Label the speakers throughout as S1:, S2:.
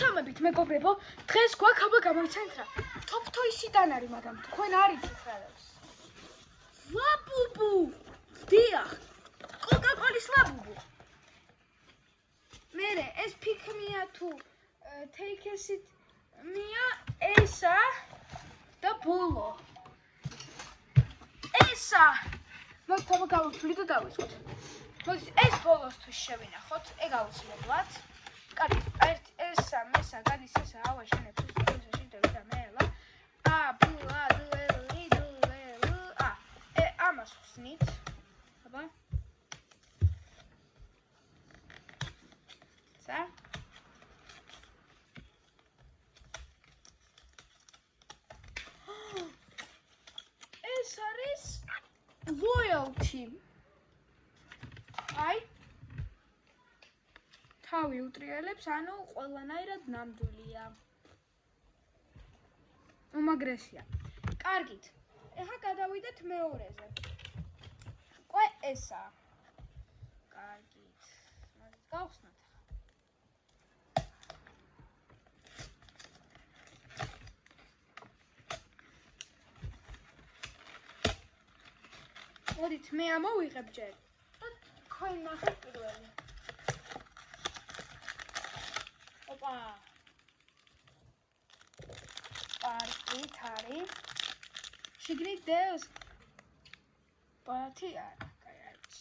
S1: მოგესალმებით მეგობრებო, დღეს გვაქვს აბა გამოიცანთ რა. Top Toys-იდან არის, მაგრამ თქვენ არ იცით რა არის. ლაბუბუ. დიახ. Coca-Cola-ის ლაბუბუ. მერე ეს pick-me-ა თუ take it me-ა ესა და ბოლო. ესა. მოდი აბა გავიფლი და დავიწყოთ. მოდი ეს ბოლოსთვის შევინახოთ, ეგ აუცილებლად. კარგი, ესა, მესა, გადის ესა, ავაშენებს ეს პროცესი და მელა. ბლა ამას ხსნით. აბა. სა. ეს არის loyalty. აი თავი უტრიალებს, ანუ ყველანაირად ნამდვილია. უმაგრესია. კარგით. ეხლა გადავიდეთ მეორეზე. ყო ესა. კარგით. მოდით გავხსნათ. მოდით მე ამოვიღებ ჯერ. თქვენ ნახეთ პირველი. ოპა. პარტით არის. შიგნით დევს. პარტი არა, კაი არის.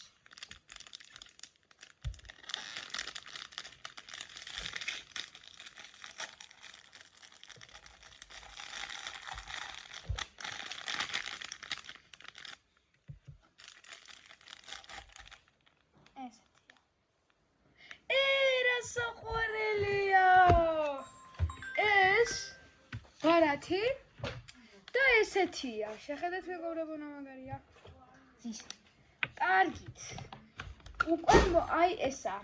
S1: ბარათი და ესეთია. შეხედეთ მეგობრებო, მაგარია. ზის. კარგით. უკვე აი ესა.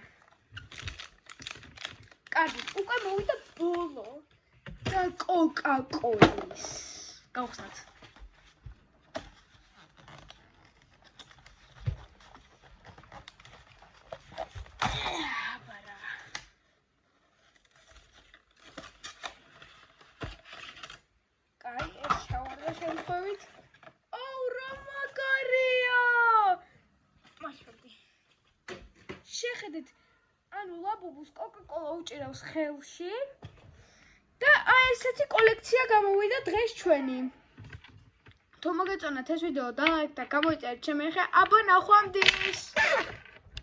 S1: კარგით. უკვე მოვიდა ბოლო და Coca-Cola-ის. გავხსნათ. შეხედეთ, ანუ ლაბუბუს Coca-Cola უჭირავს ხელში და აი ესეთი კოლექცია გამოვიდა დღეს ჩვენი. თუ მოგეწონათ ეს ვიდეო და ლაიქ და გამოიწერეთ ჩემი ხე, აბა ნახვამდის.